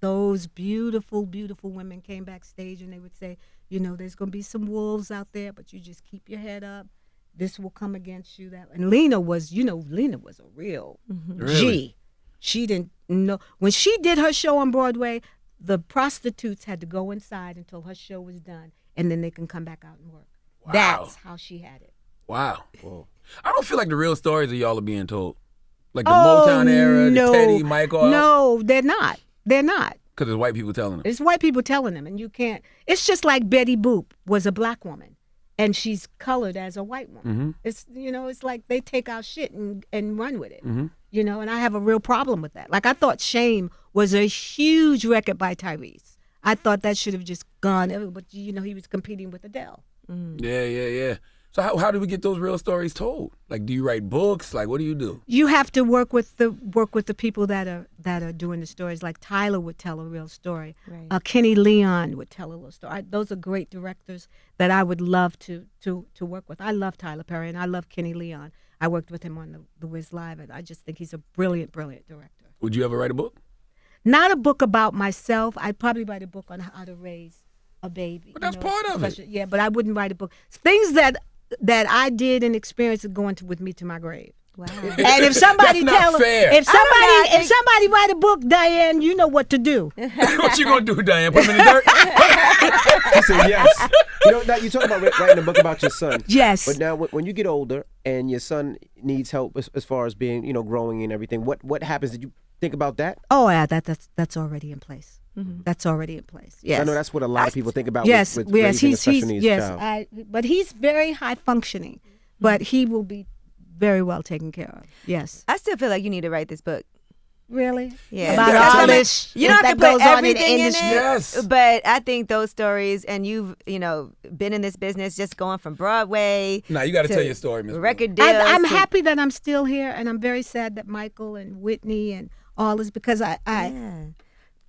Those beautiful, beautiful women came backstage and they would say, you know, there's going to be some wolves out there, but you just keep your head up. This will come against you. That And Lena was, Lena was a real G. She didn't know. When she did her show on Broadway, the prostitutes had to go inside until her show was done, and then they can come back out and work. Wow. That's how she had it. Wow. I don't feel like the real stories of y'all are being told. Like the Motown era, the Teddy, Michael. No, they're not. They're not. Because it's white people telling them. It's white people telling them, and you can't. It's just like Betty Boop was a black woman, and she's colored as a white woman. It's it's like they take our shit and run with it. And I have a real problem with that. Like I thought Shame was a huge record by Tyrese. I thought that should have just gone, but he was competing with Adele. Yeah. So how do we get those real stories told? Like, do you write books? Like, what do you do? You have to work with the people that are doing the stories. Like Tyler would tell a real story. Right. Kenny Leon would tell a little story. Those are great directors that I would love to work with. I love Tyler Perry and I love Kenny Leon. I worked with him on the Wiz Live, and I just think he's a brilliant, brilliant director. Would you ever write a book? Not a book about myself. I'd probably write a book on how to raise a baby. But that's part of it. Yeah, but I wouldn't write a book. Things that I did and experienced going with me to my grave. Wow. And if somebody if somebody write a book, Diane, you know what to do. What you gonna do, Diane? Put him in the dirt? He said yes. Now you talk about writing a book about your son. Yes. But now when you get older and your son needs help as far as being, growing and everything, what happens? Did you think about that? Oh, yeah, that's already in place. That's already in place. Yes. I know that's what a lot of people think about yes, with raising a special needs child. But he's very high functioning, but he will be very well taken care of. Yes. I still feel like you need to write this book. Really? Yeah. About Because all this you don't have to that put goes on everything in it. Yes. But I think those stories, and you've, been in this business just going from Broadway. Nah, you got to to tell your story, Miss record deals. I'm to- happy that I'm still here, and I'm very sad that Michael and Whitney and all this, because I Yeah.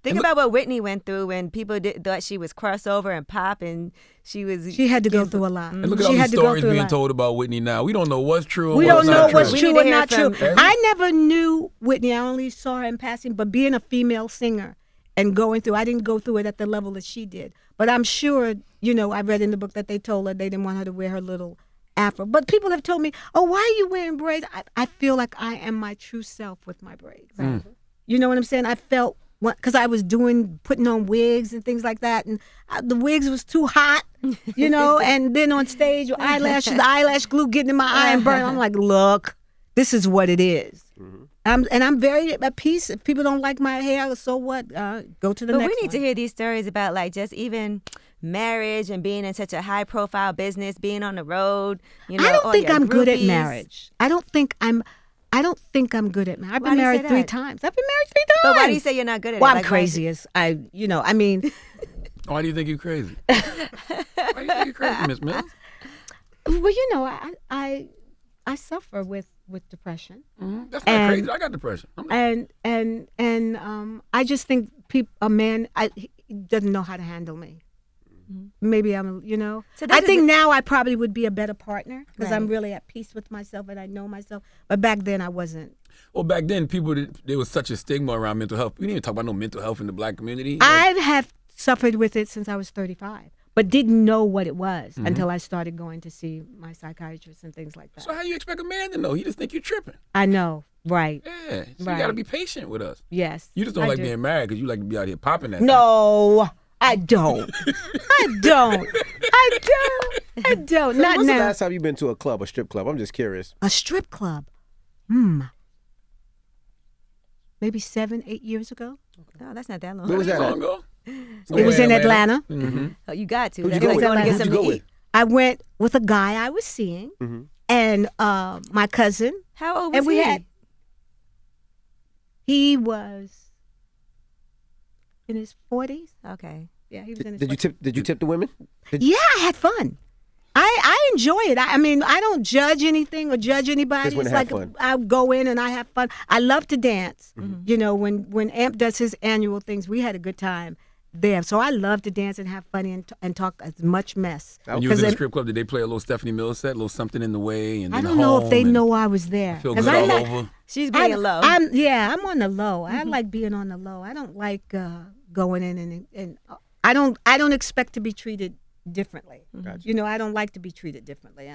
Think about what Whitney went through when people thought she was crossover and pop, and she had to go through a lot. And look at all She these had to go stories through a being lot. told about Whitney now. We don't know what's true or We what's don't know not what's true. We true need or to hear not true. from- I never knew Whitney. I only saw her in passing. But being a female singer and going through, I didn't go through it at the level that she did. But I'm sure, I read in the book that they told her they didn't want her to wear her little afro. But people have told me, oh, why are you wearing braids? I feel like I am my true self with my braids. You know what I'm saying? I felt, because I was putting on wigs and things like that, and the wigs was too hot, and then on stage, the eyelash glue getting in my eye and burning. I'm like, look, this is what it is. I'm very at peace. If people don't like my hair, so what? Go to the But next we need one. to hear these stories about like just even marriage and being in such a high profile business, being on the road. I don't all think your I'm good at groupies. marriage. I don't think I'm good at marriage. I've Why been do you say married 3 that? times. I've been married 3 times. But why do you say you're not good at Well, it? I'm Like, why- crazy as I mean. Why do you think you're crazy? Why do you think you're crazy, Miss Mills? Well, I suffer with depression. That's not And- crazy. I got depression. I just think a man he doesn't know how to handle me. Maybe I'm, So I this think is- now I probably would be a better partner because I'm Right. really at peace with myself and I know myself. But back then I wasn't. Well, back then, there was such a stigma around mental health. We didn't even talk about no mental health in the black community. I have suffered with it since I was 35. but didn't know what it was until I started going to see my psychiatrist and things like that. So how you expect a man to know? He just think you're tripping. I know, right? Yeah, so Right. you got to be patient with us. Yes. You just don't I like do. being married because you like to be out here popping that. No, I don't. I don't. I don't. Not When's the now. last time you been to a club, a strip club? I'm just curious. A strip club. Maybe 7, 8 years ago. Oh, that's not that long. Where was that Long at? ago. It was in Atlanta. Mm-hmm. Oh, you got to. Who'd you That's go like with? going to get Who'd you something go to with? eat. I went with a guy I was seeing, and my cousin. How old was And we he? He was in his 40s. Okay. Yeah, he was in his Did 40s. you tip the women? Yeah, I had fun. I enjoy it. I mean, I don't judge anything or judge anybody. Just wanna It's have like fun. I go in and I have fun. I love to dance. You know, when Amp does his annual things, we had a good time there. So I love to dance and have fun and talk as much mess. When you was 'Cause in the it- strip club, did they play a little Stephanie Mills set, a little something in the way, and I then don't know if they home, and know I was there. feel 'Cause good I'm all not- over. She's being low. I'm on the low. I like being on the low. I don't like going in and I don't expect to be treated differently. You know, I don't like to be treated differently.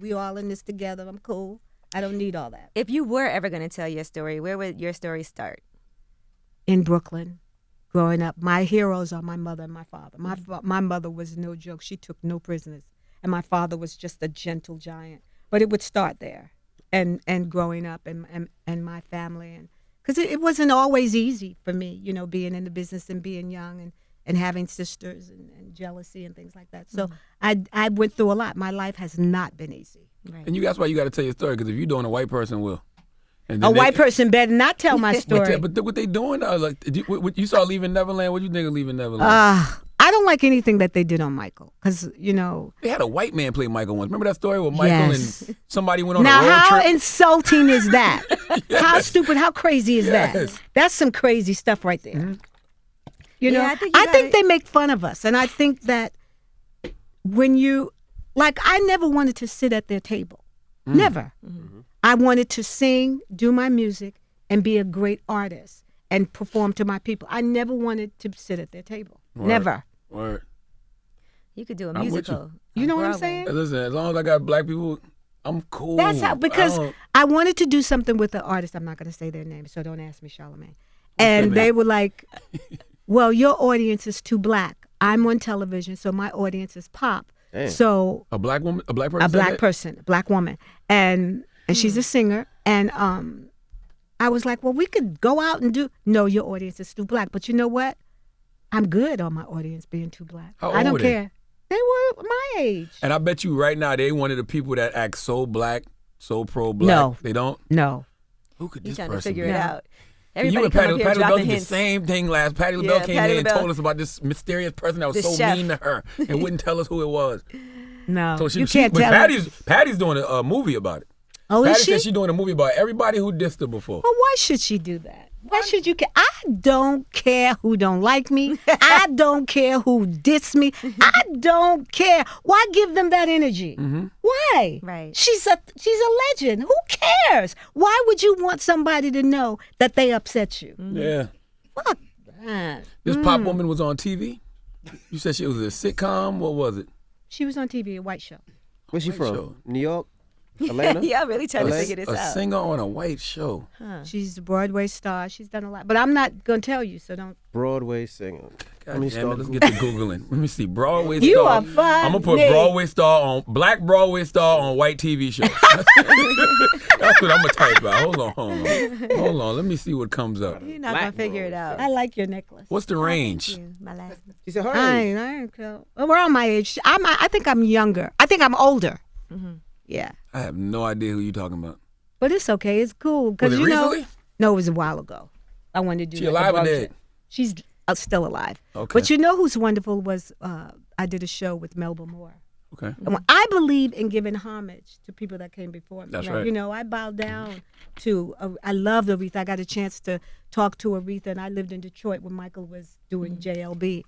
We all in this together. I'm cool. I don't need all that. If you were ever going to tell your story, where would your story start? In Brooklyn, growing up, my heroes are my mother and my father. My mother was no joke. She took no prisoners, and my father was just a gentle giant. But it would start there, and growing up and my family, and because it wasn't always easy for me, you know, being in the business and being young and having sisters and jealousy and things like that. So I went through a lot. My life has not been easy. Right. And that's why you got to tell your story, because if you're doing, a white person will. And A then white person better not tell my But, story. what they doing? Like, what you saw Leaving Neverland? What you think of Leaving Neverland? I don't like anything that they did on Michael because, you know. They had a white man play Michael once. Remember that story with Michael Yes. and somebody went on Now, a road how trip? insulting is that? How stupid, how crazy is Yes. that? That's some crazy stuff right there. You know, Yeah, I think you they make fun of us. And I think that when you, like, I never wanted to sit at their table. Never. I wanted to sing, do my music, and be a great artist and perform to my people. I never wanted to sit at their table. Word. Never. Word. You could do a I'm with you. musical. You on know what I'm Broadway. saying? Hey, listen, as long as I got black people, I'm cool. That's how, because I don't- I wanted to do something with the artist. I'm not going to say their name, so don't ask me, Charlamagne. their And they name? were like, well, your audience is too black. I'm on television, so my audience is pop. Damn. So a black woman, a black person, a said black that? person, a black woman. And she's a singer. And I was like, well, we could go out and do, no, your audience is too black. But you know what? I'm good on my audience being too black. How I old don't were they? care. They were my age. And I bet you right now they one of the people that act so black, so pro black. No. They don't. No. Who could He's this trying to person figure be? it No. out. You Everybody and come Patty up here LaBelle dropping did the hints. same thing last. Patty Yeah, LaBelle came Patti here and LaBelle. told us about this mysterious person that was The so chef. mean to her and wouldn't tell us who it was. No. So she, you can't but tell. Patty's doing a movie about it. Oh, Patty is she? said she's doing a movie about everybody who dissed her before. Well, why should she do that? Why should you care? I don't care who don't like me. I don't care who diss me. I don't care. Why give them that energy? Why? Right. She's a legend. Who cares? Why would you want somebody to know that they upset you? Yeah. Fuck that. This pop woman was on TV. You said she was a sitcom. What was it? She was on TV, a white show. Where's she White from? show. New York? Atlanta? Yeah, I'm really trying to LA? figure this A out. singer on a white show. She's a Broadway star. She's done a lot, but I'm not gonna tell you, so don't. Broadway singer. God Let me damn it, start let's Googling. get to Googling. Let me see. Broadway You star. are funny. I'm going to put Broadway star on, black Broadway star on white TV show. That's what I'm going to type out. Hold on. Let me see what comes up. You're not going to figure it out. I like your necklace. What's the range? Thank you. My last. She said, her I age. ain't care. Well, around my age. I think I'm younger. I think I'm older. Yeah, I have no idea who you're talking about. but it's okay. It's cool because Was it you know. recently? No, it was a while ago. I wanted to do. She like a alive or broad dead? trip. She's still alive. Okay. But you know who's wonderful was I did a show with Melba Moore. Okay. And when I believe in giving homage to people that came before me. That's Like, right. You know, I bow down to. I loved Aretha. I got a chance to talk to Aretha, and I lived in Detroit when Michael was doing JLB,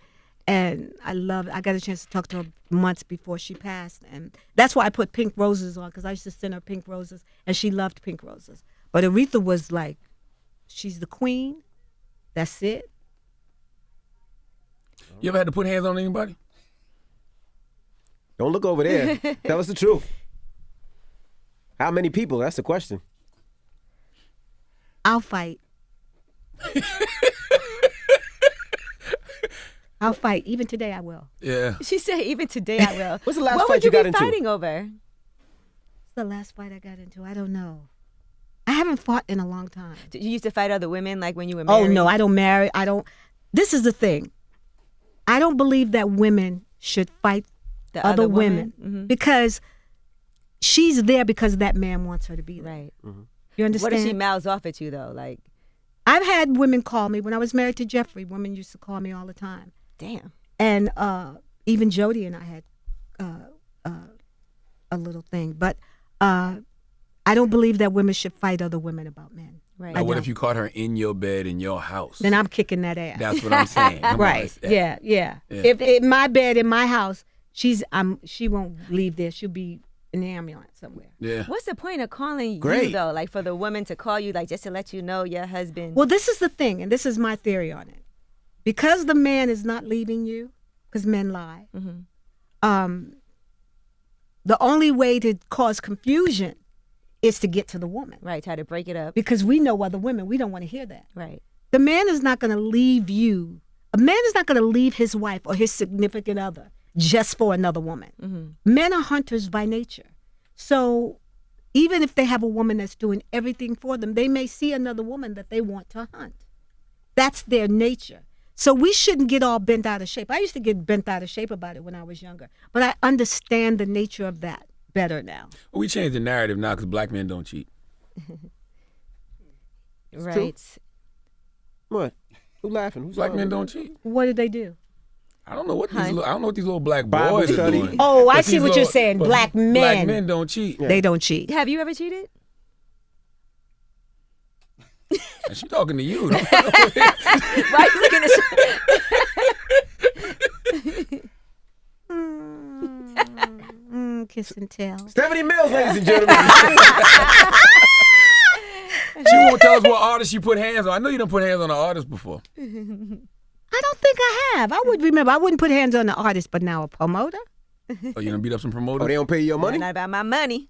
and I got a chance to talk to her months before she passed, and that's why I put pink roses on because I used to send her pink roses, and she loved pink roses. But Aretha was like, she's the queen. That's it. You ever had to put hands on anybody? Don't look over there. Tell us the truth. How many people? That's the question. I'll fight. I'll fight. Even today, I will. Yeah. She said, even today I will. What's the last what fight would you you got be into? fighting over? It's the last fight I got into. I don't know. I haven't fought in a long time. You used to fight other women like when you were Oh, married? no, I don't marry. I don't. This is the thing. I don't believe that women should fight The other other women Mhm. because she's there because that man wants her to be there. Right. You understand? What if she mouths off at you though? Like, I've had women call me when I was married to Jeffrey. Women used to call me all the time, damn. and even Jody and I had a little thing. But I don't believe that women should fight other women about men. Right. Now, what don't. if you caught her in your bed in your house? Then I'm kicking that ass. That's what I'm saying. Come on, Right. it's- Yeah. Yeah. If in my bed in my house, she won't leave there. She'll be in the ambulance somewhere. Yeah. What's the point of calling Great. you though? Like for the woman to call you, like just to let you know your husband. Well, this is the thing, and this is my theory on it. Because the man is not leaving you, because men lie. The only way to cause confusion is to get to the woman, Right. Try to break it up. because we know other women. We don't want to hear that. Right. The man is not going to leave you. A man is not going to leave his wife or his significant other just for another woman. Men are hunters by nature. So even if they have a woman that's doing everything for them, they may see another woman that they want to hunt. That's their nature. So we shouldn't get all bent out of shape. I used to get bent out of shape about it when I was younger, but I understand the nature of that better now. Well, we changed the narrative now because black men don't cheat. Right. What? Who laughing? Who's Black laughing? men don't cheat. What did they do? I don't know what these. Hun. I don't know what these little black Bible boys are study. doing. Oh, I But see these what you're little- saying. but Black men. Black men don't cheat. They don't cheat. Have you ever cheated? And she talking to you. Why are you looking at Kiss and tell. Stephanie Mills, ladies and gentlemen. She won't tell us what artist you put hands on. I know you done put hands on an artist before. I don't think I have. I would remember. I wouldn't put hands on the artist, but now a promoter. Oh, you done beat up some promoters? Oh, they don't pay you your money? Not about my money.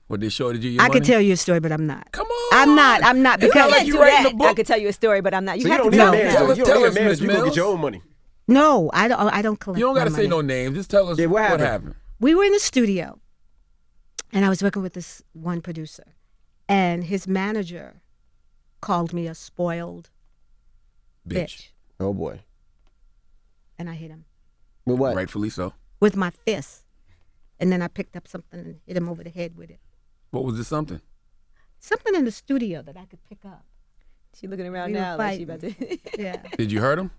What, they shorted you your I money? could tell you a story, but I'm not. Come on. I'm not It's because not like Can't you do writing that. a book. I could tell you a story, but I'm not. You So you have don't to need tell a me man. now. Tell us- You don't need a us, man. Miss You gonna get Mills. your own money. No, I don't collect. You don't got to my say money. no names. Just tell us Yeah, what what happened? happened. We were in the studio, and I was working with this one producer, and his manager called me a spoiled bitch, Oh, boy. and I hit him With what? Rightfully so. with my fist, and then I picked up something and hit him over the head with it. What was this something? Something in the studio that I could pick up. She looking around We were now like she about fighting. to. Yeah, Did you hurt him?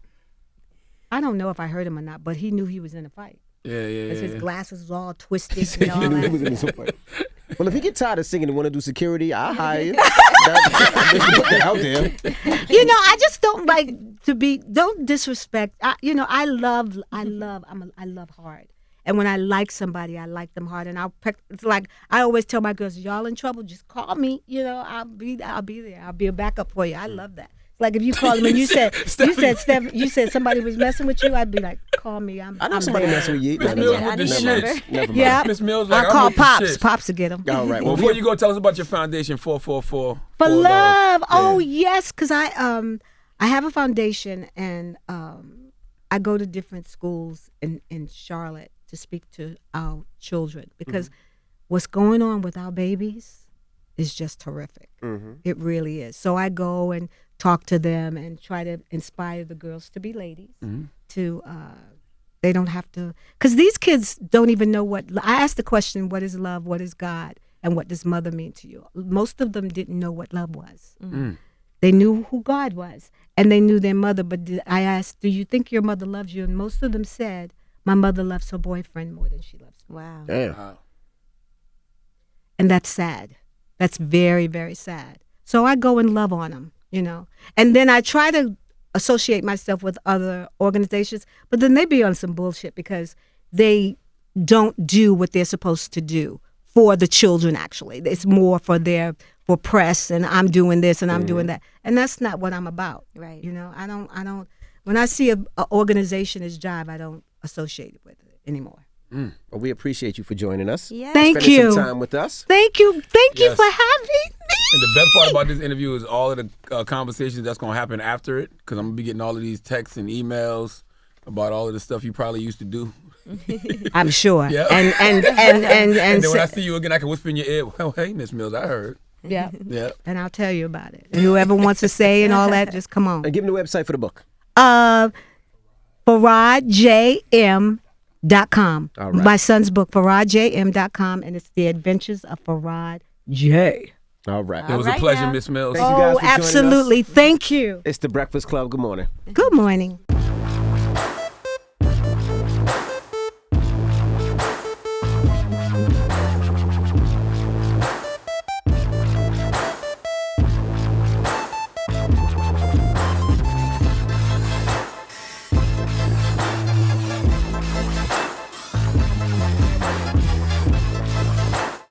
I don't know if I hurt him or not, but he knew he was in a fight. Yeah, yeah, Because yeah. his yeah. glasses was all twisted and all You knew he that. was in some fight. Well, if he get tired of singing and want to do security, I'll hire you. Just put that out there. You know, I just don't like to be. Don't disrespect. I love hard. And when I like somebody, I like them hard. And it's like I always tell my girls, y'all in trouble, just call me. You know, I'll be there. I'll be a backup for you. I love that. Like if you called me and you said somebody was messing with you, I'd be like, call me. I know I'm somebody there. messing with you. Miss No, Mills no, with the never shit. mind. Never mind. Yeah, Miss Mills like, I I'm call with the Pops. shits. Pops to get them. All right. Well, Well, before you go, tell us about your foundation, 444. For love. Yeah. Oh yes, because I have a foundation and I go to different schools in Charlotte to speak to our children because what's going on with our babies is just horrific. It really is. So I go and talk to them and try to inspire the girls to be ladies. To they don't have to, because these kids don't even know what. I asked the question, what is love? What is God? And what does mother mean to you? Most of them didn't know what love was. They knew who God was, and they knew their mother. But I asked, do you think your mother loves you? And most of them said, my mother loves her boyfriend more than she loves me. Wow. damn. And that's sad. That's very, very sad. So I go and love on them, you know. And then I try to associate myself with other organizations, but then they be on some bullshit because they don't do what they're supposed to do for the children, actually. It's more for press, and I'm doing this and I'm doing that. And that's not what I'm about. Right. You know, I don't when I see a organization as Jive, I don't associate it with it anymore. Well, we appreciate you for joining us. Yeah. Thank Spending you. some time with us. Thank you. Thank you Yes. for having me. And the best part about this interview is all of the conversations that's going to happen after it, because I'm going to be getting all of these texts and emails about all of the stuff you probably used to do. I'm sure. Yeah. And And then when I see you again, I can whisper in your ear, well, hey, Miss Mills, I heard. yeah. Yeah. And I'll tell you about it. And whoever wants to say and all that, just come on. And give them the website for the book. FaradJM.com. All right. My son's book, FaradJM.com, and it's The Adventures of Farad J. All right. It was a right pleasure, now. Miss Mills. Thank you guys Oh, for joining us. absolutely. Thank you. It's the Breakfast Club. Good morning. Good morning.